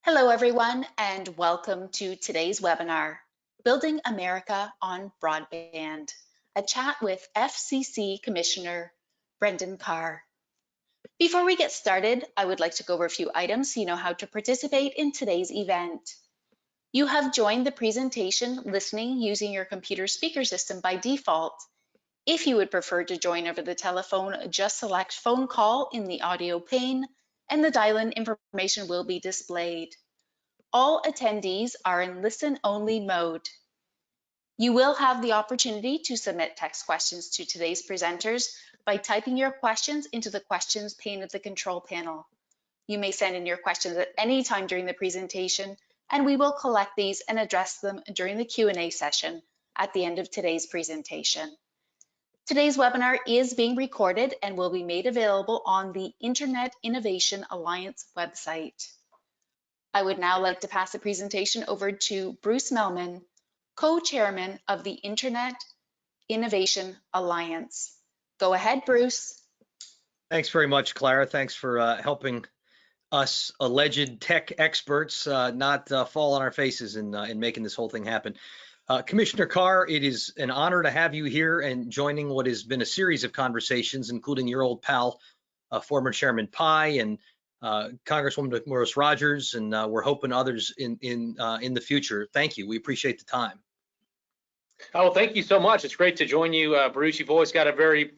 Hello, everyone, and welcome to today's webinar, Building America on Broadband, a chat with FCC Commissioner Brendan Carr. Before we get started, I would like to go over a few items so you know how to participate in today's event. You have joined the presentation listening using your computer speaker system by default. If you would prefer to join over the telephone, just select phone call in the audio pane and the dial-in information will be displayed. All attendees are in listen-only mode. You will have the opportunity to submit text questions to today's presenters by typing your questions into the questions pane of the control panel. You may send in your questions at any time during the presentation, and we will collect these and address them during the Q&A session at the end of today's presentation. Today's webinar is being recorded and will be made available on the Internet Innovation Alliance website. I would now like to pass the presentation over to Bruce Mehlman, Co-Chairman of the Internet Innovation Alliance. Go ahead, Bruce. Thanks very much, Clara. Thanks for helping us alleged tech experts not fall on our faces in making this whole thing happen. Commissioner Carr, it is an honor to have you here and joining what has been a series of conversations, including your old pal, former Chairman Pai and Congresswoman McMorris Rogers, and we're hoping others in the future. Thank you. We appreciate the time. Oh, thank you so much. It's great to join you, Bruce. You've always got a very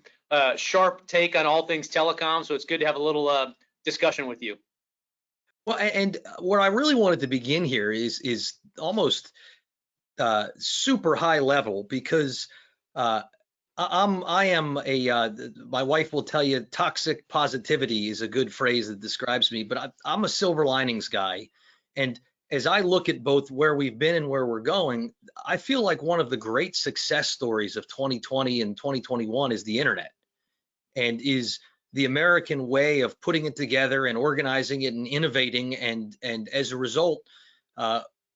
sharp take on all things telecom, so it's good to have a little discussion with you. Well, and where I really wanted to begin here is almost super high level, because my wife will tell you toxic positivity is a good phrase that describes me, but I'm a silver linings guy. And as I look at both where we've been and where we're going, I feel like one of the great success stories of 2020 and 2021 is the internet, and is the American way of putting it together and organizing it and innovating. And as a result,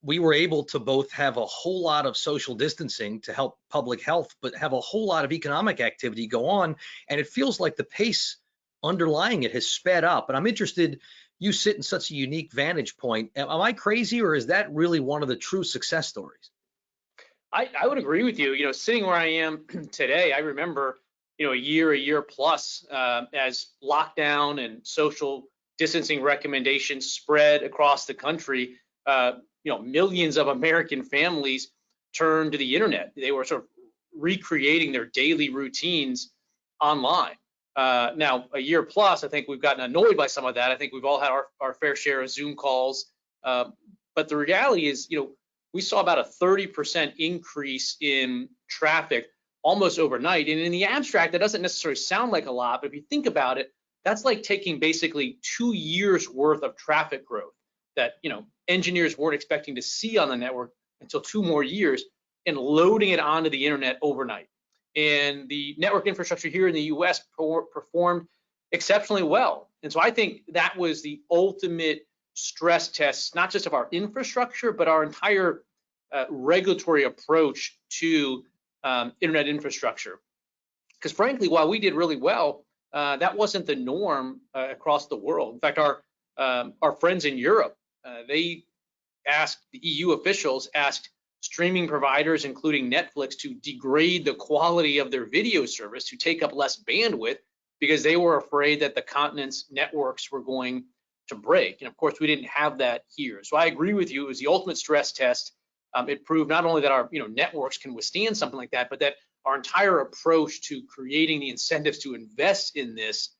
we were able to both have a whole lot of social distancing to help public health, but have a whole lot of economic activity go on. And it feels like the pace underlying it has sped up. And I'm interested, you sit in such a unique vantage point. Am I crazy, or is that really one of the true success stories? I would agree with you. You know, sitting where I am today, I remember, a year plus as lockdown and social distancing recommendations spread across the country. Millions of American families turned to the internet. They were sort of recreating their daily routines online. Now, a year plus, I think we've gotten annoyed by some of that. I think we've all had our fair share of Zoom calls. But the reality is, we saw about a 30% increase in traffic almost overnight. And in the abstract, that doesn't necessarily sound like a lot, but if you think about it, that's like taking basically 2 years worth of traffic growth that engineers weren't expecting to see on the network until 2 more years, and loading it onto the internet overnight. And the network infrastructure here in the US performed exceptionally well. And so I think that was the ultimate stress test, not just of our infrastructure, but our entire regulatory approach to internet infrastructure. Because frankly, while we did really well, that wasn't the norm across the world. In fact, our friends in Europe, the EU officials asked streaming providers, including Netflix, to degrade the quality of their video service to take up less bandwidth, because they were afraid that the continent's networks were going to break. And of course, we didn't have that here. So I agree with you. It was the ultimate stress test. It proved not only that our networks can withstand something like that, but that our entire approach to creating the incentives to invest in this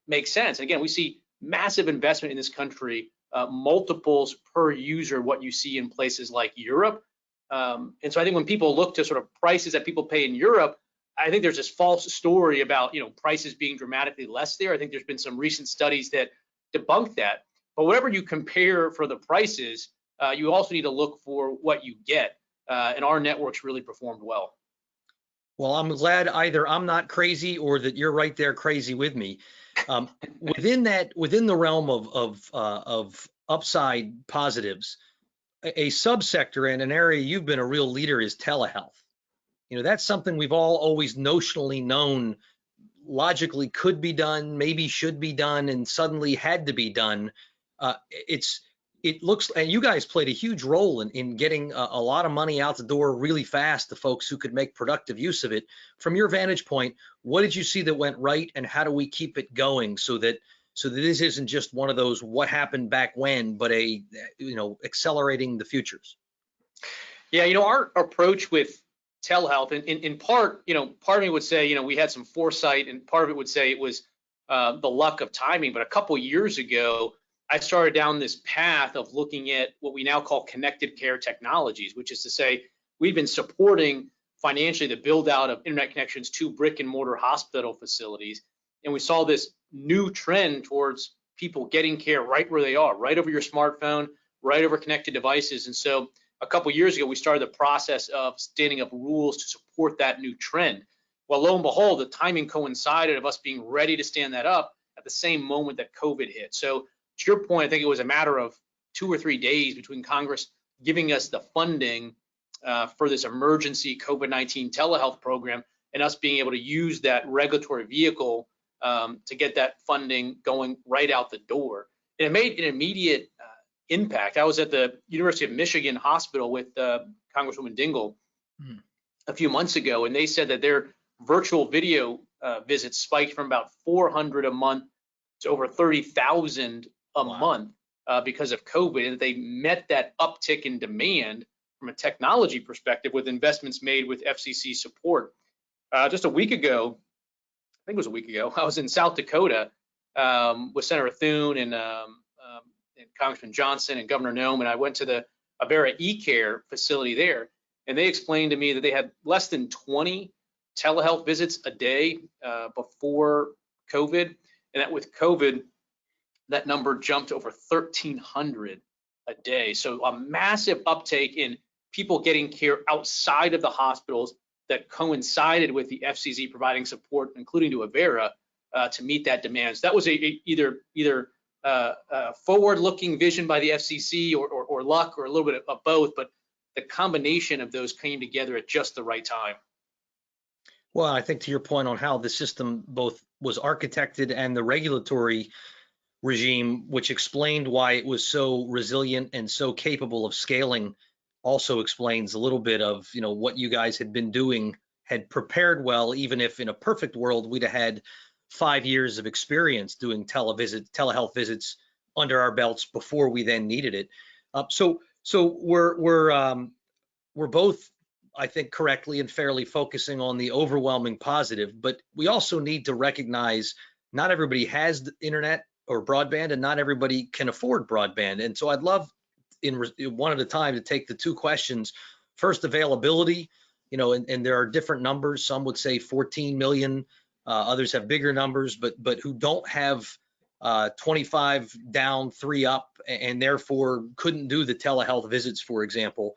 makes sense. And again, we see massive investment in this country, multiples per user what you see in places like Europe. And so I think when people look to sort of prices that people pay in Europe, I think there's this false story about prices being dramatically less there. I think there's been some recent studies that debunk that. But whatever you compare for the prices, you also need to look for what you get. And our networks really performed well. Well, I'm glad either I'm not crazy or that you're right there crazy with me. Within the realm of upside positives, a subsector and an area you've been a real leader is telehealth. That's something we've all always notionally known logically could be done, maybe should be done, and suddenly had to be done. It's it looks, and you guys played a huge role in getting a lot of money out the door really fast to folks who could make productive use of it. From your vantage point, what did you see that went right, and how do we keep it going so that this isn't just one of those what happened back when, but a, accelerating the futures? Yeah, our approach with telehealth, in part, part of me would say, we had some foresight, and part of it would say it was the luck of timing. But a couple years ago, I started down this path of looking at what we now call connected care technologies, which is to say we've been supporting financially the build out of internet connections to brick and mortar hospital facilities. And we saw this new trend towards people getting care right where they are, right over your smartphone, right over connected devices. And so a couple years ago, we started the process of standing up rules to support that new trend. Well, lo and behold, the timing coincided of us being ready to stand that up at the same moment that COVID hit. So to your point, I think it was a matter of 2 or 3 days between Congress giving us the funding for this emergency COVID-19 telehealth program and us being able to use that regulatory vehicle to get that funding going right out the door. And it made an immediate impact. I was at the University of Michigan Hospital with Congresswoman Dingell a few months ago, and they said that their virtual video visits spiked from about 400 a month to over 30,000 a month because of COVID, and they met that uptick in demand from a technology perspective with investments made with FCC support. Just a week ago, I think it was a week ago, I was in South Dakota with Senator Thune and Congressman Johnson and Governor Nome, and I went to the Avera eCare facility there, and they explained to me that they had less than 20 telehealth visits a day before COVID, and that with COVID, that number jumped to over 1,300 a day. So a massive uptake in people getting care outside of the hospitals that coincided with the FCC providing support, including to Avera, to meet that demand. So that was either forward-looking vision by the FCC or luck or a little bit of both, but the combination of those came together at just the right time. Well, I think to your point on how the system both was architected and the regulatory regime, which explained why it was so resilient and so capable of scaling, also explains a little bit of what you guys had been doing, had prepared well, even if in a perfect world we'd have had 5 years of experience doing telehealth visits under our belts before we then needed it. So we're both, I think, correctly and fairly focusing on the overwhelming positive, but we also need to recognize not everybody has the internet or broadband, and not everybody can afford broadband. And so I'd love, in one at a time, to take the two questions. First, availability, and there are different numbers. Some would say 14 million, others have bigger numbers, but who don't have 25 down, 3 up, and therefore couldn't do the telehealth visits, for example.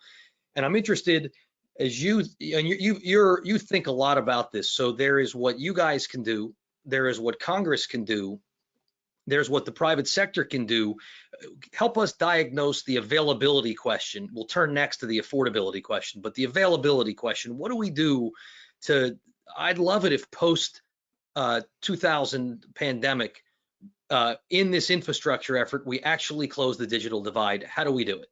And I'm interested, as you think a lot about this. So there is what you guys can do, there is what Congress can do, there's what the private sector can do. Help us diagnose the availability question. We'll turn next to the affordability question, but the availability question, what do we do to, I'd love it if post 2000 pandemic, in this infrastructure effort, we actually close the digital divide. How do we do it?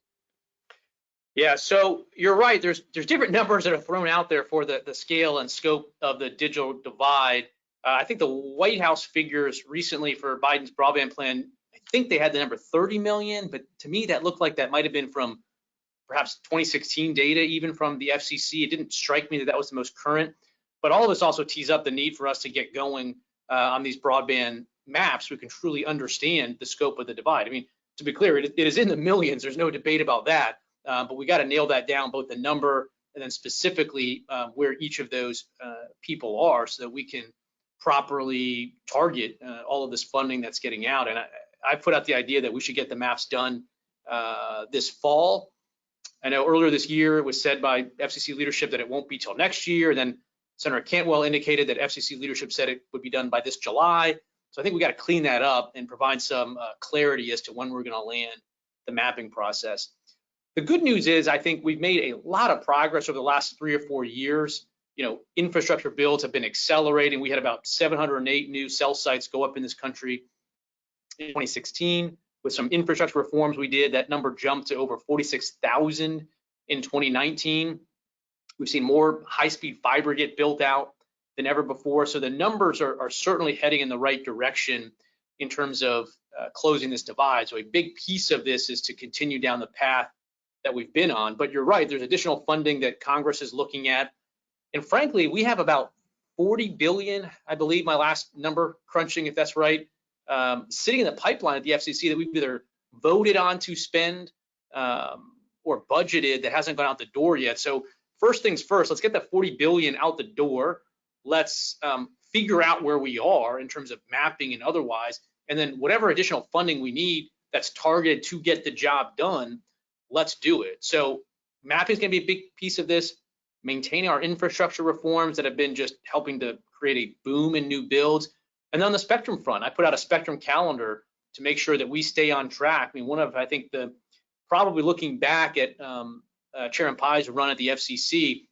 Yeah, so you're right. There's different numbers that are thrown out there for the scale and scope of the digital divide. I think the White House figures recently for Biden's broadband plan, I think they had the number 30 million, but to me that looked like that might have been from perhaps 2016 data, even from the FCC. It didn't strike me that was the most current, but all of this also tees up the need for us to get going on these broadband maps so we can truly understand the scope of the divide. I mean, to be clear, it is in the millions. There's no debate about that, but we got to nail that down, both the number and then specifically where each of those people are, so that we can properly target all of this funding that's getting out. And I put out the idea that we should get the maps done this fall. I know earlier this year it was said by FCC leadership that it won't be till next year. And then Senator Cantwell indicated that FCC leadership said it would be done by this July. So I think we got to clean that up and provide some clarity as to when we're going to land the mapping process. The good news is I think we've made a lot of progress over the last 3 or 4 years. Infrastructure builds have been accelerating. We had about 708 new cell sites go up in this country in 2016. with some infrastructure reforms we did, that number jumped to over 46,000 in 2019. We've seen more high-speed fiber get built out than ever before. So the numbers are certainly heading in the right direction in terms of closing this divide. So a big piece of this is to continue down the path that we've been on. But you're right, there's additional funding that Congress is looking at. And frankly, we have about 40 billion, I believe my last number crunching, if that's right, sitting in the pipeline at the FCC that we've either voted on to spend or budgeted that hasn't gone out the door yet. So first things first, let's get that 40 billion out the door. Let's figure out where we are in terms of mapping and otherwise, and then whatever additional funding we need that's targeted to get the job done, let's do it. So mapping is going to be a big piece of this. Maintaining our infrastructure reforms that have been just helping to create a boom in new builds. And then on the spectrum front, I put out a spectrum calendar to make sure that we stay on track. I mean, one of, I think, probably looking back at Chairman Pai's run at the FCC,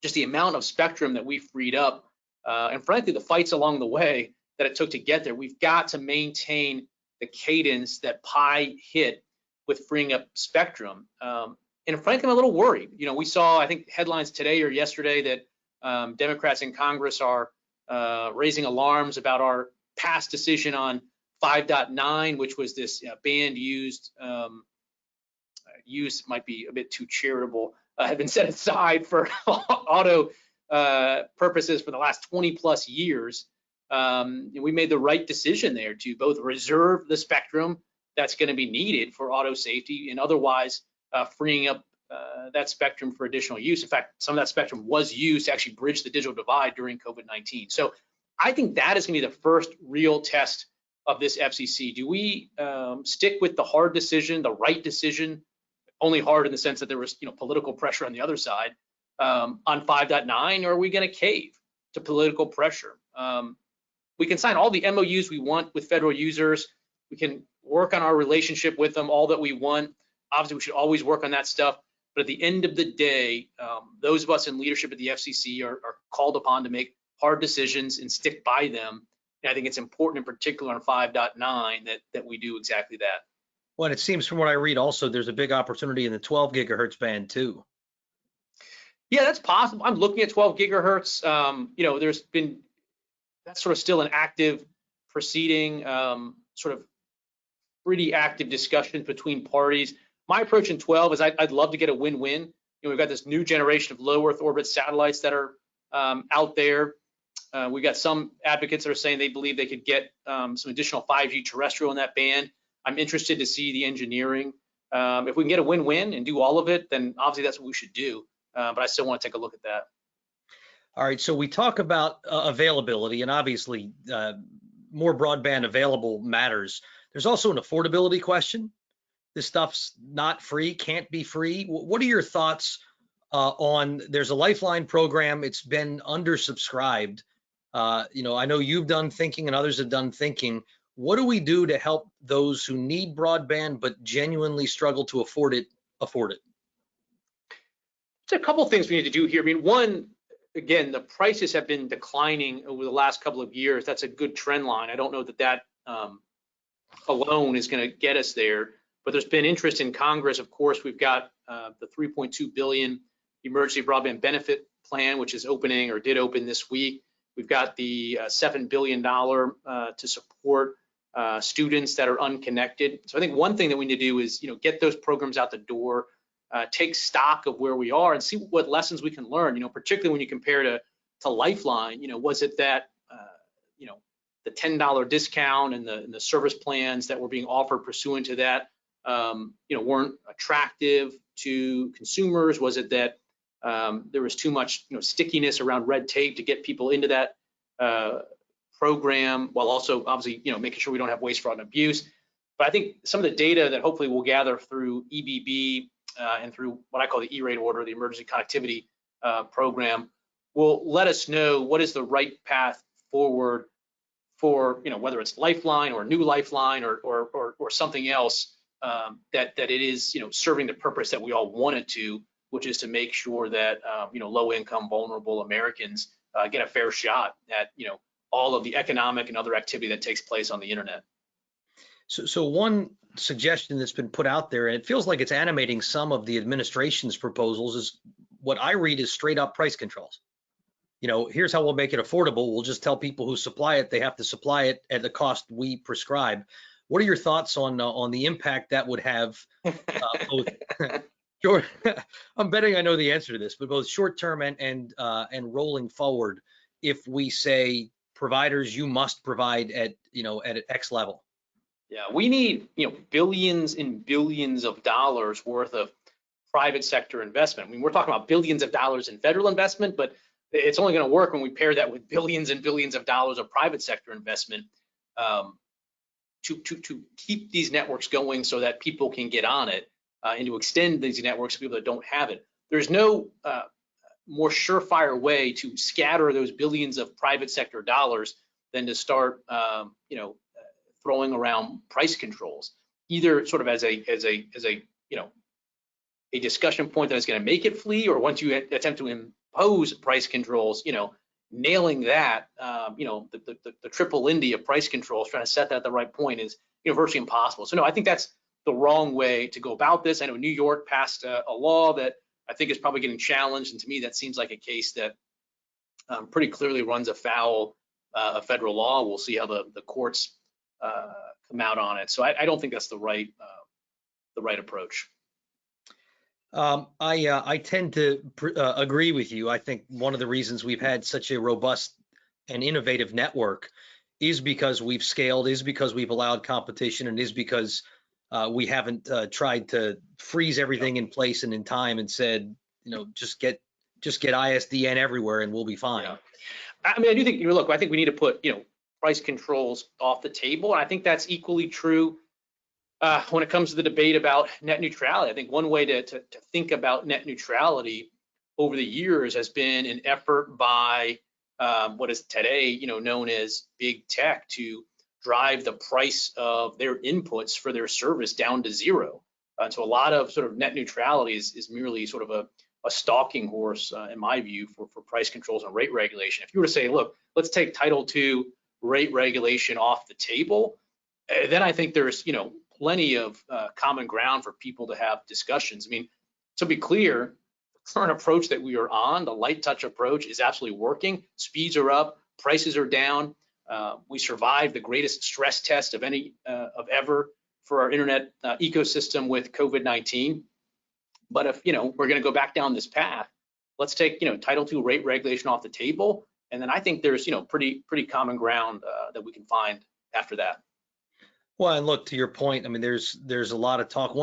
just the amount of spectrum that we freed up, and frankly, the fights along the way that it took to get there. We've got to maintain the cadence that Pai hit with freeing up spectrum. And frankly, I'm a little worried. You know, we saw, I think, headlines today or yesterday that Democrats in Congress are raising alarms about our past decision on 5.9, which was this band used, use might be a bit too charitable, had been set aside for auto purposes for the last 20 plus years. And we made the right decision there to both reserve the spectrum that's going to be needed for auto safety and otherwise freeing up that spectrum for additional use. In fact, some of that spectrum was used to actually bridge the digital divide during COVID-19. So I think that is going to be the first real test of this FCC. Do we stick with the hard decision, the right decision, only hard in the sense that there was, political pressure on the other side on 5.9, or are we going to cave to political pressure? We can sign all the MOUs we want with federal users. We can work on our relationship with them all that we want. Obviously, we should always work on that stuff. But at the end of the day, those of us in leadership at the FCC are called upon to make hard decisions and stick by them. And I think it's important, in particular on 5.9, that we do exactly that. Well, it seems from what I read also, there's a big opportunity in the 12 gigahertz band too. Yeah, that's possible. I'm looking at 12 gigahertz. There's been, that's sort of still an active proceeding, sort of pretty active discussions between parties. My approach in 12 is I'd love to get a win-win. We've got this new generation of low Earth orbit satellites that are out there. We've got some advocates that are saying they believe they could get some additional 5G terrestrial in that band. I'm interested to see the engineering. If we can get a win-win and do all of it, then obviously that's what we should do. But I still want to take a look at that. All right, so we talk about availability, and obviously more broadband available matters. There's also an affordability question. This stuff's not free, can't be free. What are your thoughts on, there's a Lifeline program, it's been undersubscribed. I know you've done thinking and others have done thinking. What do we do to help those who need broadband but genuinely struggle to afford it? There's a couple of things we need to do here. I mean, one, again, the prices have been declining over the last couple of years. That's a good trend line. I don't know that alone is going to get us there, but there's been interest in Congress. Of course, we've got the $3.2 billion emergency broadband benefit plan, which is opening or did open this week. We've got the $7 billion to support students that are unconnected. So I think one thing that we need to do is, get those programs out the door, take stock of where we are and see what lessons we can learn, particularly when you compare to Lifeline. Was it that, the $10 discount and the service plans that were being offered pursuant to that, weren't attractive to consumers? Was it that there was too much, stickiness around red tape to get people into that program, while also obviously, making sure we don't have waste, fraud, and abuse? But I think some of the data that hopefully we'll gather through EBB and through what I call the E-rate order, the emergency connectivity program, will let us know what is the right path forward for, whether it's Lifeline or new Lifeline or something else that it is, serving the purpose that we all want it to, which is to make sure that low-income, vulnerable Americans get a fair shot at all of the economic and other activity that takes place on the internet. So one suggestion that's been put out there, and it feels like it's animating some of the administration's proposals, is what I read as straight up price controls. Here's how we'll make it affordable. We'll just tell people who supply it, they have to supply it at the cost we prescribe. What are your thoughts on the impact that would have both short, I'm betting I know the answer to this, but both short term and rolling forward, if we say providers, you must provide at X level? Yeah, we need billions and billions of dollars worth of private sector investment. I mean, we're talking about billions of dollars in federal investment, but it's only going to work when we pair that with billions and billions of dollars of private sector investment to keep these networks going so that people can get on it and to extend these networks to people that don't have it. There's no more surefire way to scatter those billions of private sector dollars than to start throwing around price controls, either sort of as a discussion point that is going to make it flee, or once you attempt to impose price controls, nailing that, the triple Lindy of price controls, trying to set that at the right point is virtually impossible. So no, I think that's the wrong way to go about this. I know New York passed a law that I think is probably getting challenged, and to me that seems like a case that pretty clearly runs afoul of federal law. We'll see how the courts come out on it. So I don't think that's the right approach. I tend to agree with you. I think one of the reasons we've had such a robust and innovative network is because we've scaled, is because we've allowed competition, and is because we haven't tried to freeze everything in place and in time and said, just get ISDN everywhere and we'll be fine. Yeah. I mean, I do think, look, I think we need to put, price controls off the table. And I think that's equally true when it comes to the debate about net neutrality. I think one way to think about net neutrality over the years has been an effort by what is today, known as big tech, to drive the price of their inputs for their service down to zero. So a lot of sort of net neutrality is merely sort of a stalking horse, in my view, for price controls and rate regulation. If you were to say, look, let's take Title II rate regulation off the table, then I think there's plenty of common ground for people to have discussions. I mean, to be clear, the current approach that we are on, the light touch approach, is absolutely working. Speeds are up, prices are down. We survived the greatest stress test of ever for our internet ecosystem with COVID-19. But if we're going to go back down this path, let's take Title II rate regulation off the table, and then I think there's pretty common ground that we can find after that. Well, and look, to your point, I mean, there's a lot of talk.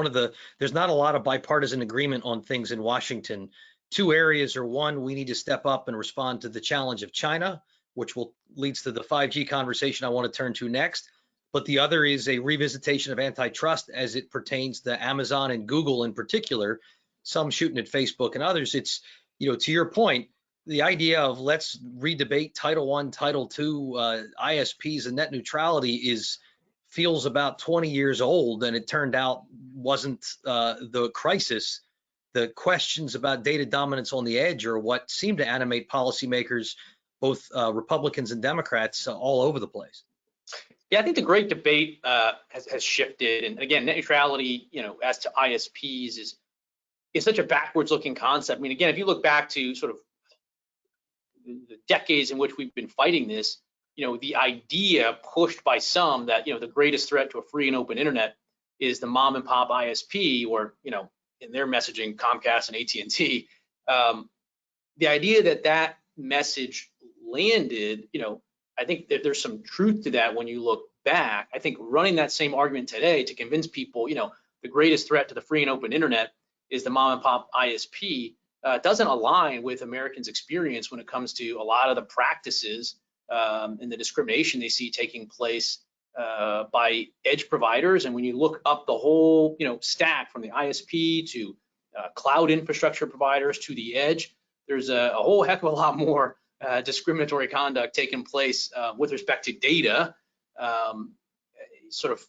There's not a lot of bipartisan agreement on things in Washington. Two areas are: one, we need to step up and respond to the challenge of China, which leads to the 5G conversation I want to turn to next. But the other is a revisitation of antitrust as it pertains to Amazon and Google in particular, some shooting at Facebook and others. It's, to your point, the idea of let's redebate Title I, Title II, ISPs and net neutrality feels about 20 years old, and it turned out wasn't the crisis. The questions about data dominance on the edge are what seem to animate policymakers, both Republicans and Democrats, all over the place. Yeah, I think the great debate has shifted, and again, net neutrality, as to ISPs is such a backwards-looking concept. I mean, again, if you look back to sort of the decades in which we've been fighting this, the idea pushed by some that the greatest threat to a free and open internet is the mom and pop ISP, or in their messaging, Comcast and AT&T. The idea that message landed, I think that there's some truth to that when you look back. I think running that same argument today to convince people, the greatest threat to the free and open internet is the mom and pop ISP doesn't align with Americans' experience when it comes to a lot of the practices and the discrimination they see taking place by edge providers. And when you look up the whole, stack from the ISP to cloud infrastructure providers to the edge, there's a whole heck of a lot more discriminatory conduct taking place with respect to data, sort of,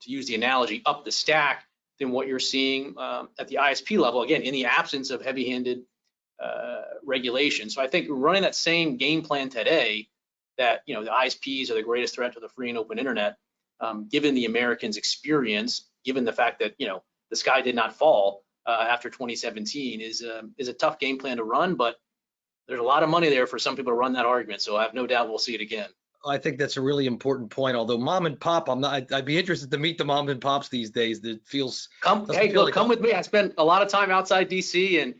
to use the analogy, up the stack than what you're seeing at the ISP level, again, in the absence of heavy-handed regulation. So I think running that same game plan today, that the ISPs are the greatest threat to the free and open internet, given the Americans' experience, given the fact that, the sky did not fall after 2017, is a tough game plan to run, but there's a lot of money there for some people to run that argument. So I have no doubt we'll see it again. I think that's a really important point. Although mom and pop, I'd be interested to meet the mom and pops these days. That feels come with me. I spent a lot of time outside DC, and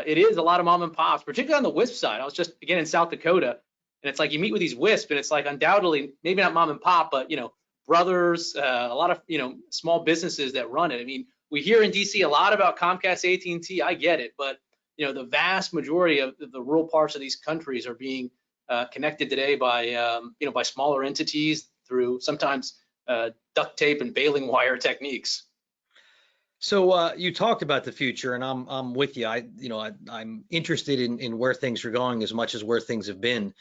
it is a lot of mom and pops, particularly on the WISP side. I was just again in South Dakota, and it's like you meet with these WISP, and it's like undoubtedly maybe not mom and pop, but brothers, a lot of small businesses that run it. I mean, we hear in DC a lot about Comcast, AT&T. I get it, but the vast majority of the rural parts of these countries are being connected today by by smaller entities through sometimes duct tape and baling wire techniques. So you talked about the future, and I'm with you. I'm interested in where things are going as much as where things have been.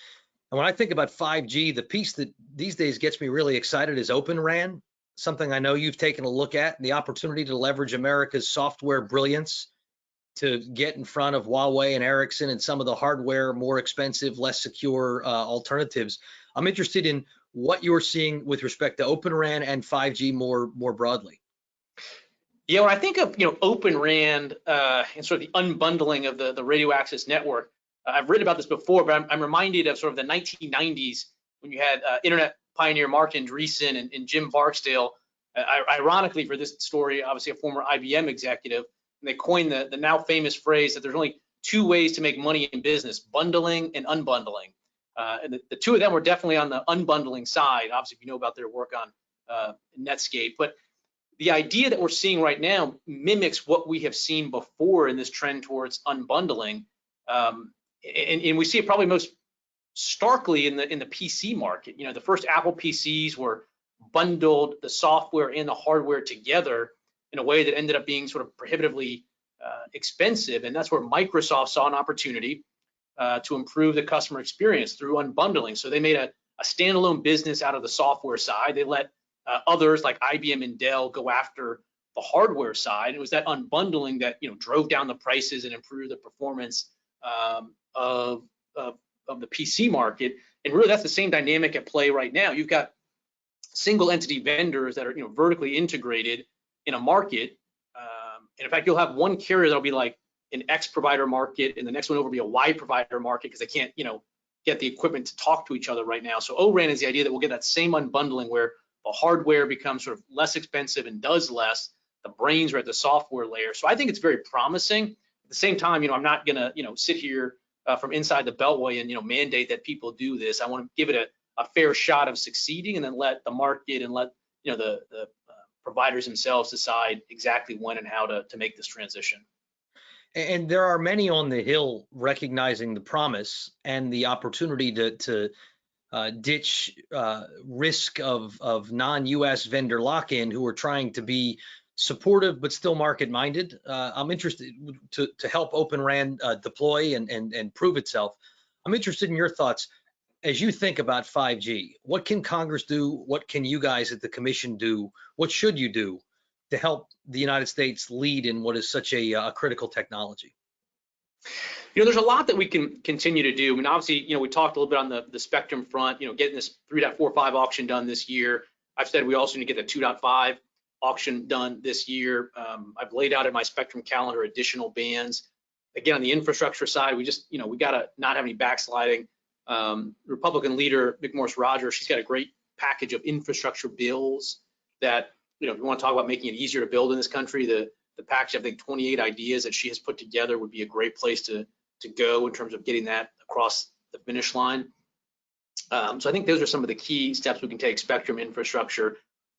And when I think about 5G, the piece that these days gets me really excited is OpenRAN, something I know you've taken a look at, the opportunity to leverage America's software brilliance to get in front of Huawei and Ericsson and some of the hardware, more expensive, less secure alternatives. I'm interested in what you're seeing with respect to OpenRAN and 5G more broadly. Yeah, when I think of OpenRAN and sort of the unbundling of the radio access network, I've written about this before, but I'm reminded of sort of the 1990s when you had internet pioneer Mark Andreessen and Jim Barksdale. Ironically, for this story, obviously a former IBM executive, and they coined the now famous phrase that there's only two ways to make money in business: bundling and unbundling. And the two of them were definitely on the unbundling side. Obviously, if you know about their work on Netscape, but the idea that we're seeing right now mimics what we have seen before in this trend towards unbundling. And we see it probably most starkly in the PC market. The first Apple PCs were bundled the software and the hardware together in a way that ended up being sort of prohibitively expensive, and that's where Microsoft saw an opportunity to improve the customer experience through unbundling. So they made a standalone business out of the software side. They let others like IBM and Dell go after the hardware side. It was that unbundling that drove down the prices and improved the performance of the PC market. And really, that's the same dynamic at play right now. You've got single entity vendors that are vertically integrated in a market. And in fact, you'll have one carrier that'll be like an X provider market, and the next one over will be a Y provider market because they can't get the equipment to talk to each other right now. So ORAN is the idea that we'll get that same unbundling where the hardware becomes sort of less expensive and does less. The brains are at the software layer. So I think it's very promising. At the same time, I'm not gonna sit here from inside the Beltway and mandate that people do this. I want to give it a fair shot of succeeding, and then let the market and let the providers themselves decide exactly when and how to make this transition. And there are many on the Hill recognizing the promise and the opportunity to ditch risk of non-U.S. vendor lock-in who are trying to be supportive but still market-minded. I'm interested to help OpenRAN deploy and prove itself. I'm interested in your thoughts as you think about 5G. What can Congress do? What can you guys at the Commission do? What should you do to help the United States lead in what is such a critical technology? There's a lot that we can continue to do. I mean, obviously, we talked a little bit on the spectrum front, getting this 3.45 auction done this year. I've said we also need to get the 2.5 auction done this year. I've laid out in my spectrum calendar additional bands. Again, on the infrastructure side, we just, we got to not have any backsliding. Republican leader McMorris Rodgers, she's got a great package of infrastructure bills that, if you want to talk about making it easier to build in this country, the package, I think 28 ideas that she has put together would be a great place to go in terms of getting that across the finish line. So I think those are some of the key steps we can take: spectrum, infrastructure.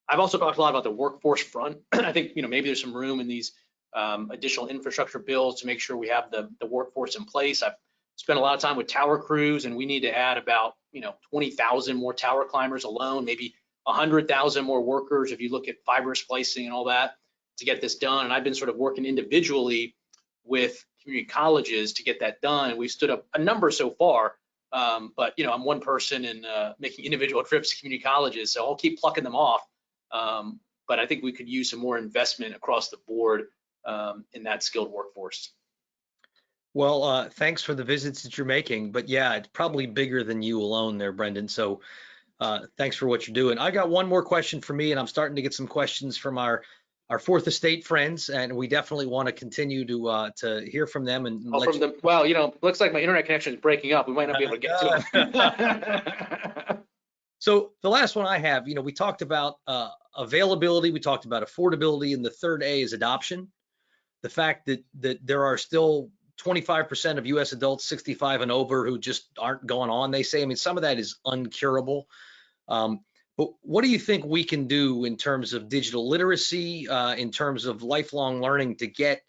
I've also talked a lot about the workforce front. I think maybe there's some room in these additional infrastructure bills to make sure we have the workforce in place. I've spent a lot of time with tower crews, and we need to add about 20,000 more tower climbers alone, maybe 100,000 more workers if you look at fiber splicing and all that to get this done. And I've been sort of working individually with community colleges to get that done. We've stood up a number so far, but I'm one person and making individual trips to community colleges, so I'll keep plucking them off. But I think we could use some more investment across the board in that skilled workforce. Well, thanks for the visits that you're making, but yeah, it's probably bigger than you alone there, Brendan. So Thanks for what you're doing. I got one more question for me, and I'm starting to get some questions from our Fourth Estate friends, and we definitely want to continue to hear from them. And from them. Well, looks like my internet connection is breaking up. We might not be able to get to them. So the last one I have, we talked about availability, we talked about affordability, and the third A is adoption. The fact that there are still 25% of U.S. adults 65 and over who just aren't going on, they say. I mean, some of that is uncurable. But what do you think we can do in terms of digital literacy, in terms of lifelong learning to get,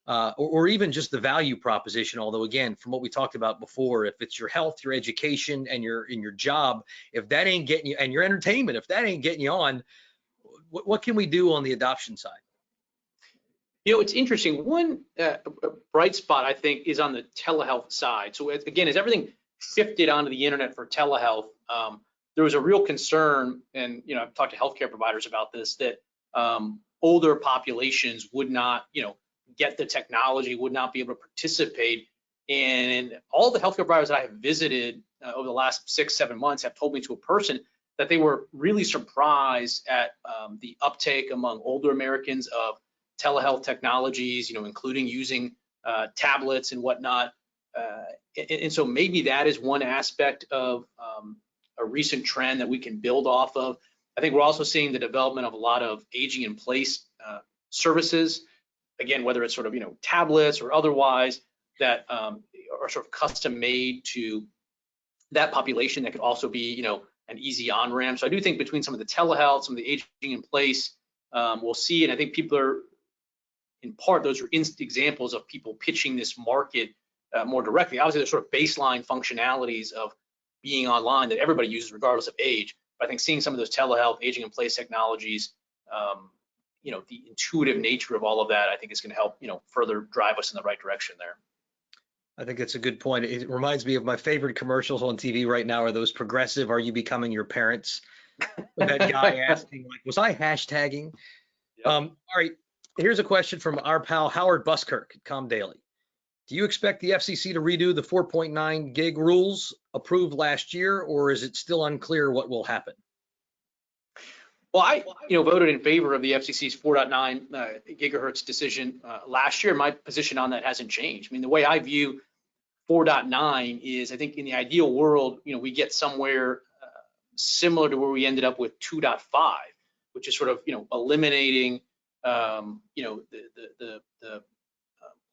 or even just the value proposition? Although, again, from what we talked about before, if it's your health, your education, and your job, if that ain't getting you, and your entertainment, if that ain't getting you on, what can we do on the adoption side? It's interesting. One bright spot, I think, is on the telehealth side. So again, as everything shifted onto the internet for telehealth, there was a real concern, and I've talked to healthcare providers about this, that older populations would not, get the technology, would not be able to participate. And all the healthcare providers that I have visited over the last 6-7 months have told me to a person that they were really surprised at the uptake among older Americans of telehealth technologies, including using tablets and whatnot. And so maybe that is one aspect of a recent trend that we can build off of. I think we're also seeing the development of a lot of aging in place services, again, whether it's sort of, tablets or otherwise, that are sort of custom made to that population that could also be, an easy on-ramp. So I do think between some of the telehealth, some of the aging in place, we'll see, and I think people are, in part, those are examples of people pitching this market more directly. Obviously, there's sort of baseline functionalities of being online that everybody uses regardless of age. But I think seeing some of those telehealth, aging in place technologies, the intuitive nature of all of that, I think is going to help, further drive us in the right direction there. I think that's a good point. It reminds me of my favorite commercials on TV right now are those progressive, are you becoming your parents? That guy asking, like, was I hashtagging? Yep. All right, here's a question from our pal Howard Buskirk at ComDaily. Do you expect the FCC to redo the 4.9 gig rules approved last year, or is it still unclear what will happen? Well, I voted in favor of the FCC's 4.9 gigahertz decision last year. My position on that hasn't changed. I mean, the way I view 4.9 is, I think in the ideal world, we get somewhere similar to where we ended up with 2.5, which is sort of, eliminating, the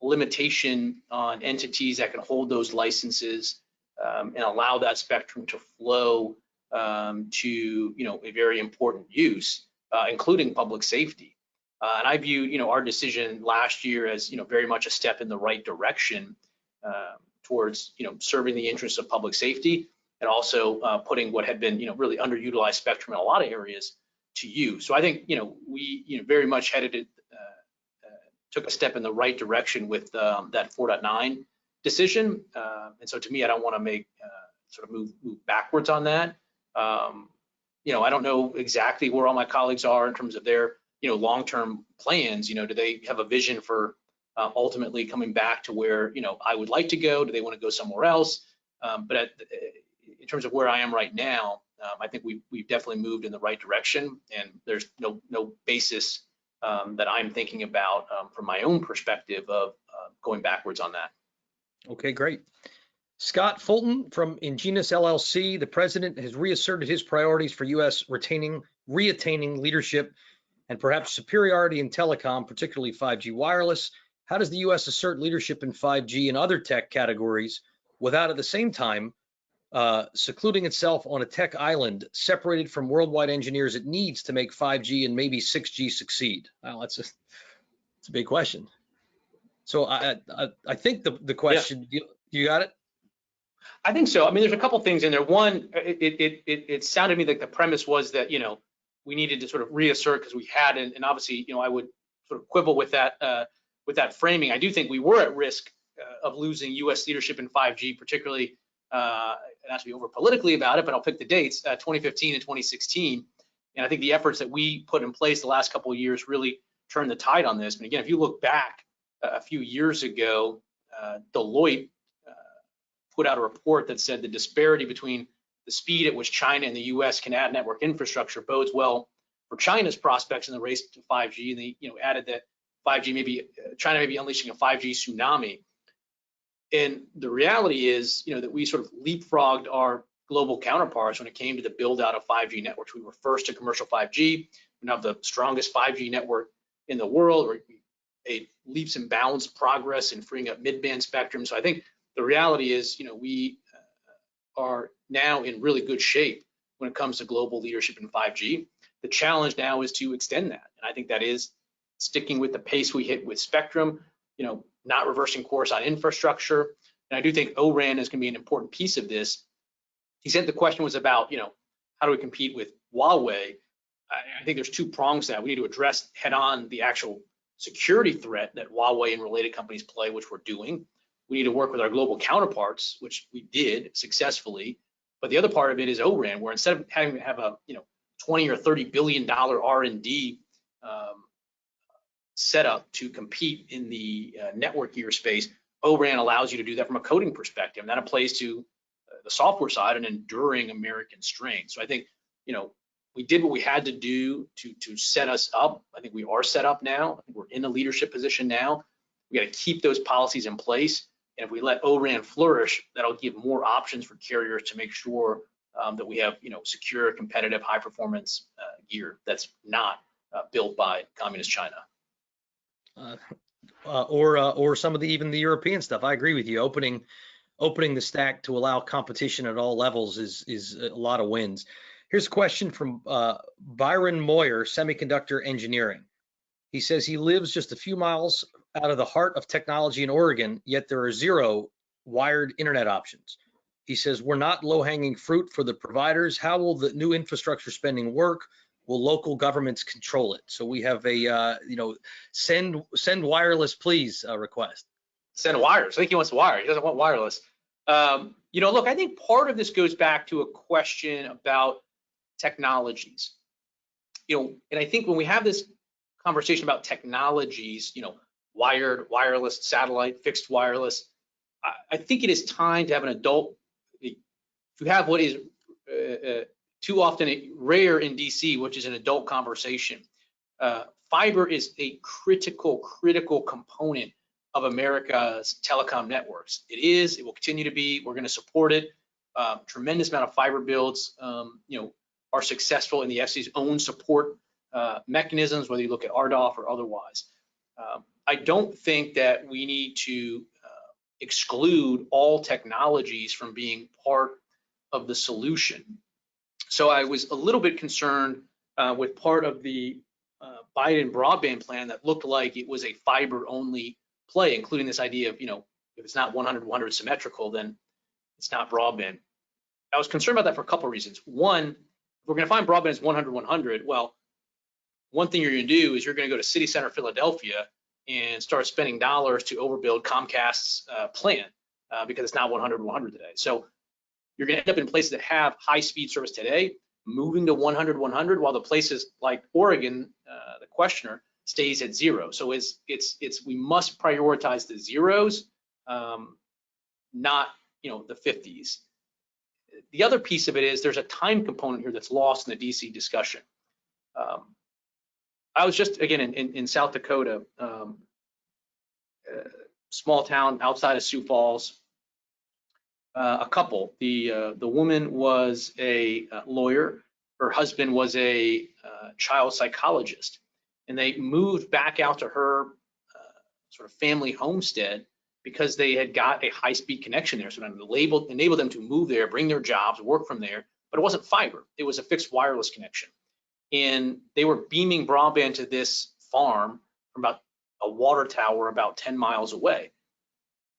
limitation on entities that can hold those licenses and allow that spectrum to flow to a very important use, including public safety. And I view our decision last year as very much a step in the right direction towards serving the interests of public safety, and also putting what had been really underutilized spectrum in a lot of areas to use. So I think we very much took a step in the right direction with that 4.9 decision. And so to me, I don't want to make sort of move backwards on that. I don't know exactly where all my colleagues are in terms of their long-term plans. Do they have a vision for ultimately coming back to where I would like to go? Do they want to go somewhere else? But in terms of where I am right now, I think we've definitely moved in the right direction, and there's no basis that I'm thinking about from my own perspective of going backwards on that. Okay, great. Scott Fulton from Ingenus LLC, the president has reasserted his priorities for U.S. reattaining leadership and perhaps superiority in telecom, particularly 5G wireless. How does the U.S. assert leadership in 5G and other tech categories without at the same time secluding itself on a tech island separated from worldwide engineers it needs to make 5G and maybe 6G succeed? Well, that's a big question. So I think the question, yeah. You got it? I think so. I mean, there's a couple things in there. One, it sounded to me like the premise was that we needed to sort of reassert because we had, and obviously I would sort of quibble with that framing. I do think we were at risk of losing U.S. leadership in 5G, particularly not to be over politically about it, but I'll pick the dates, 2015 and 2016. And I think the efforts that we put in place the last couple of years really turned the tide on this. And again, if you look back a few years ago, Deloitte put out a report that said the disparity between the speed at which China and the US can add network infrastructure bodes well for China's prospects in the race to 5G. And they, added that 5G China may be unleashing a 5G tsunami. And the reality is, that we sort of leapfrogged our global counterparts when it came to the build out of 5G networks. We were first to commercial 5G. We now have the strongest 5G network in the world. We made leaps and bounds progress in freeing up mid-band spectrum. So I think the reality is, we are now in really good shape when it comes to global leadership in 5G. The challenge now is to extend that. And I think that is sticking with the pace we hit with spectrum, not reversing course on infrastructure. And I do think ORAN is going to be an important piece of this. He said the question was about, how do we compete with Huawei? I think there's two prongs to that. We need to address head on the actual security threat that Huawei and related companies play, which we're doing. We need to work with our global counterparts, which we did successfully. But the other part of it is ORAN, where instead of having to have a 20 or $30 billion R&D setup to compete in the network gear space, ORAN allows you to do that from a coding perspective. And that applies to the software side, an enduring American strength. So I think, we did what we had to do to set us up. I think we are set up now. I think we're in a leadership position now. We got to keep those policies in place. And if we let ORAN flourish, that'll give more options for carriers to make sure that we have, secure, competitive, high performance gear that's not built by communist China. Or some of even the European stuff. I agree with you. Opening the stack to allow competition at all levels is a lot of wins. Here's a question from Byron Moyer, Semiconductor Engineering. He says he lives just a few miles out of the heart of technology in Oregon, yet there are 0 wired internet options. He says we're not low-hanging fruit for the providers. How will the new infrastructure spending work? Will local governments control it? So we have a send wireless please request. Send wireless. I think he wants wire. He doesn't want wireless. Look, I think part of this goes back to a question about technologies. And I think when we have this conversation about technologies, wired, wireless, satellite, fixed wireless, I think it is time to have an adult. If you have what is too often rare in DC, which is an adult conversation, fiber is a critical component of America's telecom networks. It will continue to be. We're going to support it. Tremendous amount of fiber builds, are successful in the FCC's own support mechanisms, whether you look at RDOF or otherwise. I don't think that we need to exclude all technologies from being part of the solution. So I was a little bit concerned with part of the Biden broadband plan that looked like it was a fiber-only play, including this idea of, if it's not 100-100 symmetrical, then it's not broadband. I was concerned about that for a couple of reasons. One, if we're going to find broadband as 100-100, well, one thing you're going to do is you're going to go to City Center, Philadelphia, and start spending dollars to overbuild Comcast's plan because it's not 100-100 today. So you're going to end up in places that have high-speed service today, moving to 100-100, while the places like Oregon, the questioner, stays at 0. So we must prioritize the zeros, not the 50s. The other piece of it is there's a time component here that's lost in the DC discussion. I was just again in South Dakota, small town outside of Sioux Falls. A couple. The woman was a lawyer. Her husband was a child psychologist, and they moved back out to her sort of family homestead because they had got a high-speed connection there. So it enabled them to move there, bring their jobs, work from there. But it wasn't fiber. It was a fixed wireless connection. And they were beaming broadband to this farm from about a water tower about 10 miles away.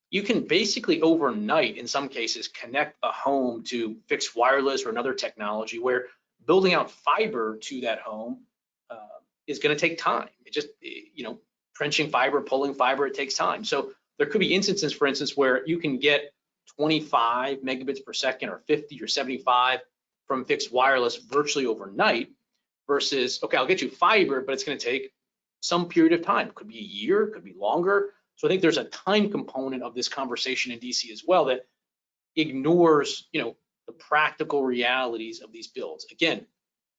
You can basically overnight, in some cases, connect a home to fixed wireless or another technology, where building out fiber to that home is going to take time. It just, trenching fiber, pulling fiber, it takes time. So there could be instances, for instance, where you can get 25 megabits per second or 50 or 75 from fixed wireless virtually overnight versus, okay, I'll get you fiber, but it's going to take some period of time. It could be a year, it could be longer. So I think there's a time component of this conversation in DC as well that ignores, the practical realities of these builds. Again,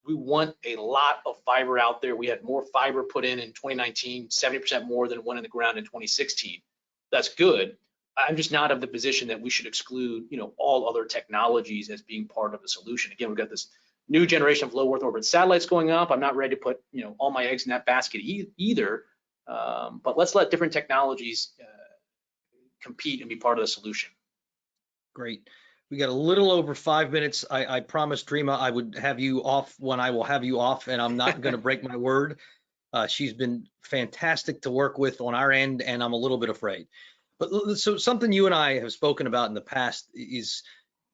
we want a lot of fiber out there. We had more fiber put in 2019, 70% more than went in the ground in 2016. That's good. I'm just not of the position that we should exclude, all other technologies as being part of the solution. Again, we've got this new generation of low Earth orbit satellites going up. I'm not ready to put, all my eggs in that basket either. But let's let different technologies compete and be part of the solution. Great. We got a little over 5 minutes. I promised Dreama I would have you off when I will have you off, and I'm not going to break my word. She's been fantastic to work with on our end, and I'm a little bit afraid. But so something you and I have spoken about in the past is,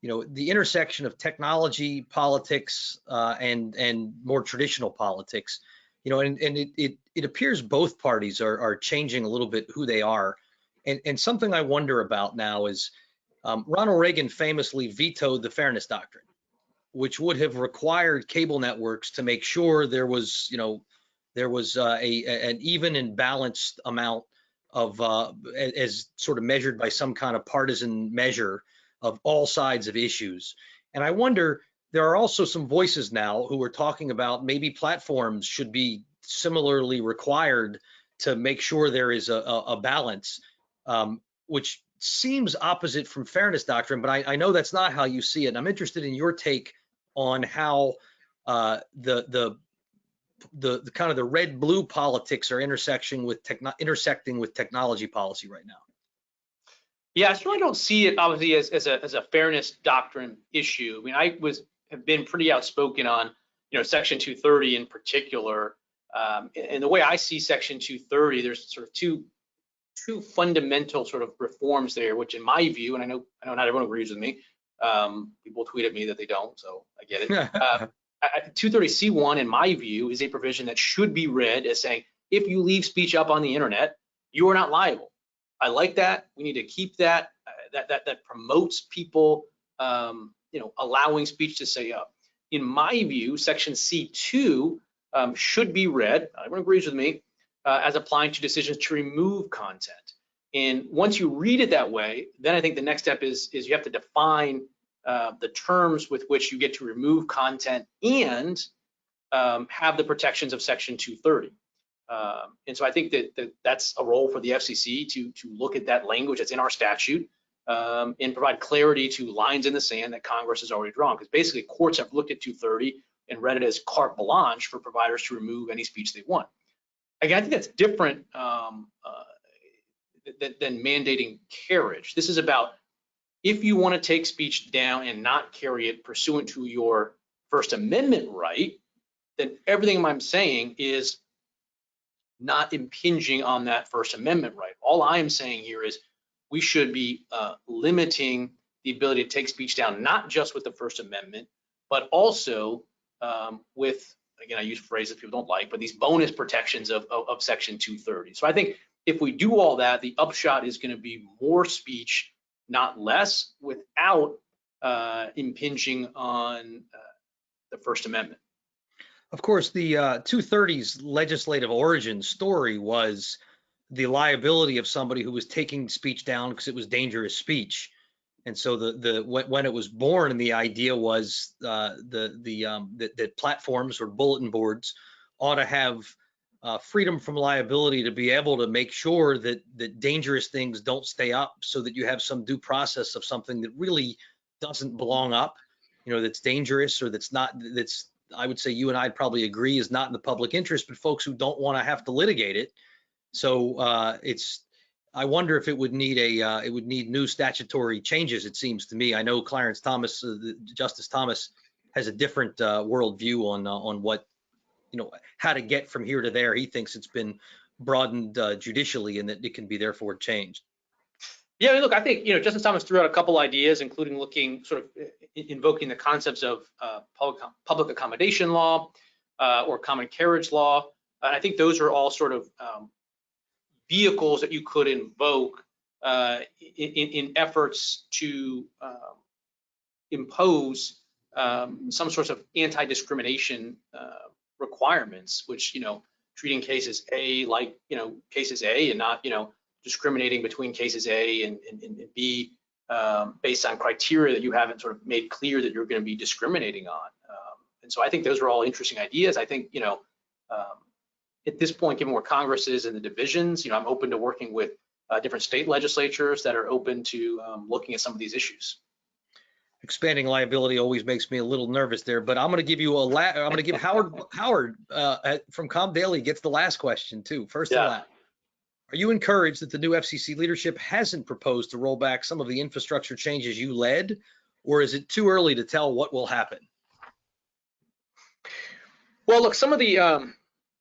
the intersection of technology, politics, and more traditional politics. And it appears both parties are changing a little bit who they are. And something I wonder about now is, Ronald Reagan famously vetoed the Fairness Doctrine, which would have required cable networks to make sure there was an even and balanced amount of, as sort of measured by some kind of partisan measure of all sides of issues. And I wonder, there are also some voices now who are talking about maybe platforms should be similarly required to make sure there is a balance, which seems opposite from Fairness Doctrine, but I know that's not how you see it. And I'm interested in your take on how the kind of the red-blue politics are intersecting with technology policy right now. Yeah, I certainly don't see it obviously as a Fairness Doctrine issue. I mean, I have been pretty outspoken on Section 230 in particular, and the way I see Section 230, there's sort of two fundamental sort of reforms there, which in my view, and I know not everyone agrees with me, people tweet at me that they don't, so I get it. 230C1, in my view, is a provision that should be read as saying, if you leave speech up on the internet, you are not liable. I like that. We need to keep that. That promotes people, allowing speech to say up. In my view, Section C2 should be read, everyone agrees with me, as applying to decisions to remove content. And once you read it that way, then I think the next step is you have to define the terms with which you get to remove content and have the protections of Section 230. And so I think that's a role for the FCC to look at that language that's in our statute and provide clarity to lines in the sand that Congress has already drawn. Because basically courts have looked at 230 and read it as carte blanche for providers to remove any speech they want. Again, I think that's different than mandating carriage. This is about, if you want to take speech down and not carry it pursuant to your First Amendment right, then everything I'm saying is not impinging on that First Amendment right. All I am saying here is we should be limiting the ability to take speech down, not just with the First Amendment, but also with, again, I use phrases people don't like, but these bonus protections of Section 230. So I think if we do all that, the upshot is going to be more speech, not less, without impinging on the First Amendment. Of course, the 230's legislative origin story was the liability of somebody who was taking speech down because it was dangerous speech. And so when it was born, and the idea was that platforms or bulletin boards ought to have freedom from liability to be able to make sure that dangerous things don't stay up, so that you have some due process of something that really doesn't belong up, that's dangerous, or that's I would say you and I'd probably agree is not in the public interest, but folks who don't want to have to litigate it. So I wonder if it would need new statutory changes. It seems to me. I know Clarence Thomas, Justice Thomas, has a different worldview on what, how to get from here to there. He thinks it's been broadened judicially and that it can be therefore changed. Yeah, I mean, look, I think Justice Thomas threw out a couple ideas, including invoking the concepts of public accommodation law or common carriage law. And I think those are all sort of vehicles that you could invoke in efforts to impose some sorts of anti-discrimination requirements, which treating cases A like cases A, and not discriminating between cases A and B based on criteria that you haven't sort of made clear that you're going to be discriminating on. And so I think those are all interesting ideas. I think, at this point, given where Congress is and the divisions, I'm open to working with different state legislatures that are open to looking at some of these issues. Expanding liability always makes me a little nervous there, but I'm going to give you I'm going to give Howard from Com Daily gets the last question too. First and last. Are you encouraged that the new FCC leadership hasn't proposed to roll back some of the infrastructure changes you led, or is it too early to tell what will happen? Well, look, some of the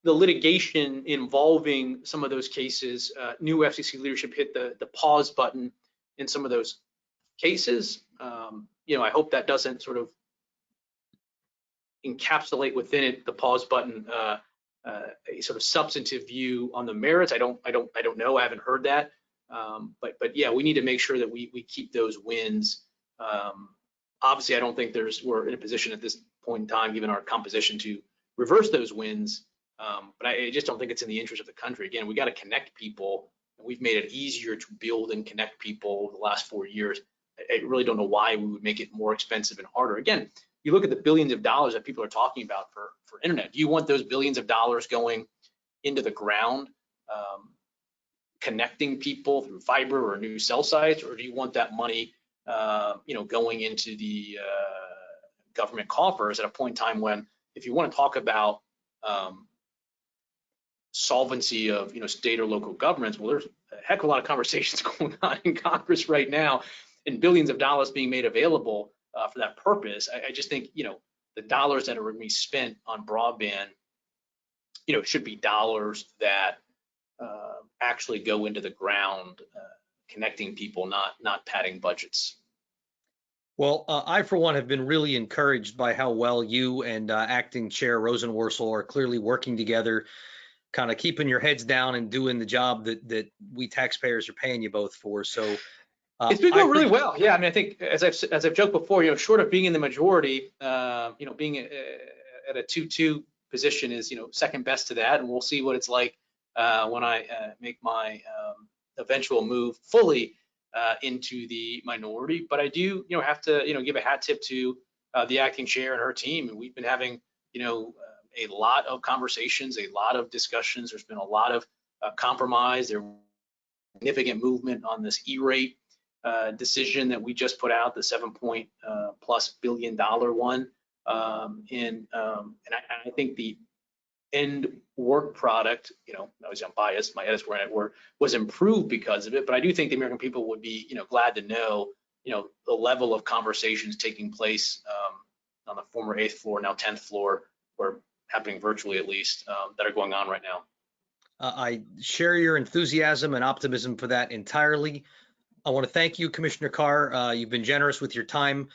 litigation involving some of those cases, new FCC leadership hit the pause button in some of those cases. I hope that doesn't sort of encapsulate within it the pause button a sort of substantive view on the merits. I don't know. I haven't heard that. But yeah, we need to make sure that we keep those wins. Obviously, I don't think we're in a position at this point in time, given our composition, to reverse those wins. But I just don't think it's in the interest of the country. Again, we got to connect people, and we've made it easier to build and connect people over the last 4 years. I really don't know why we would make it more expensive and harder. Again, you look at the billions of dollars that people are talking about for internet. Do you want those billions of dollars going into the ground, connecting people through fiber or new cell sites, or do you want that money, going into the government coffers at a point in time when, if you want to talk about solvency of state or local governments, well, there's a heck of a lot of conversations going on in Congress right now, and billions of dollars being made available for that purpose. I just think the dollars that are going to be spent on broadband, should be dollars that actually go into the ground, connecting people, not padding budgets. Well, I, for one, have been really encouraged by how well you and Acting Chair Rosenworcel are clearly working together, kind of keeping your heads down and doing the job that we taxpayers are paying you both for. So it's been going really well. Yeah, I mean, I think as I've joked before, short of being in the majority, being at a 2-2 position is second best to that, and we'll see what it's like when I make my eventual move fully into the minority. But I do have to give a hat tip to the acting chair and her team, and we've been having a lot of conversations, a lot of discussions. There's been a lot of compromise. There's significant movement on this E-rate decision that we just put out, the $7+ billion one, and I think the end work product, obviously I'm biased, my edits were was improved because of it, but I do think the American people would be glad to know the level of conversations taking place on the former 8th floor, now 10th floor, or happening virtually at least, that are going on right now. I share your enthusiasm and optimism for that entirely. I want to thank you, Commissioner Carr. You've been generous with your time.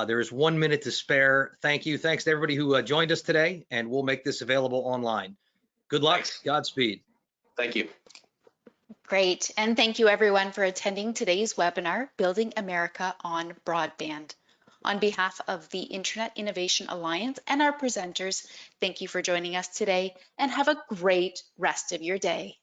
There is 1 minute to spare. Thank you. Thanks to everybody who joined us today, and we'll make this available online. Good luck. Thanks. Godspeed. Thank you. Great. And thank you everyone for attending today's webinar, Building America on Broadband. On behalf of the Internet Innovation Alliance and our presenters, thank you for joining us today, and have a great rest of your day.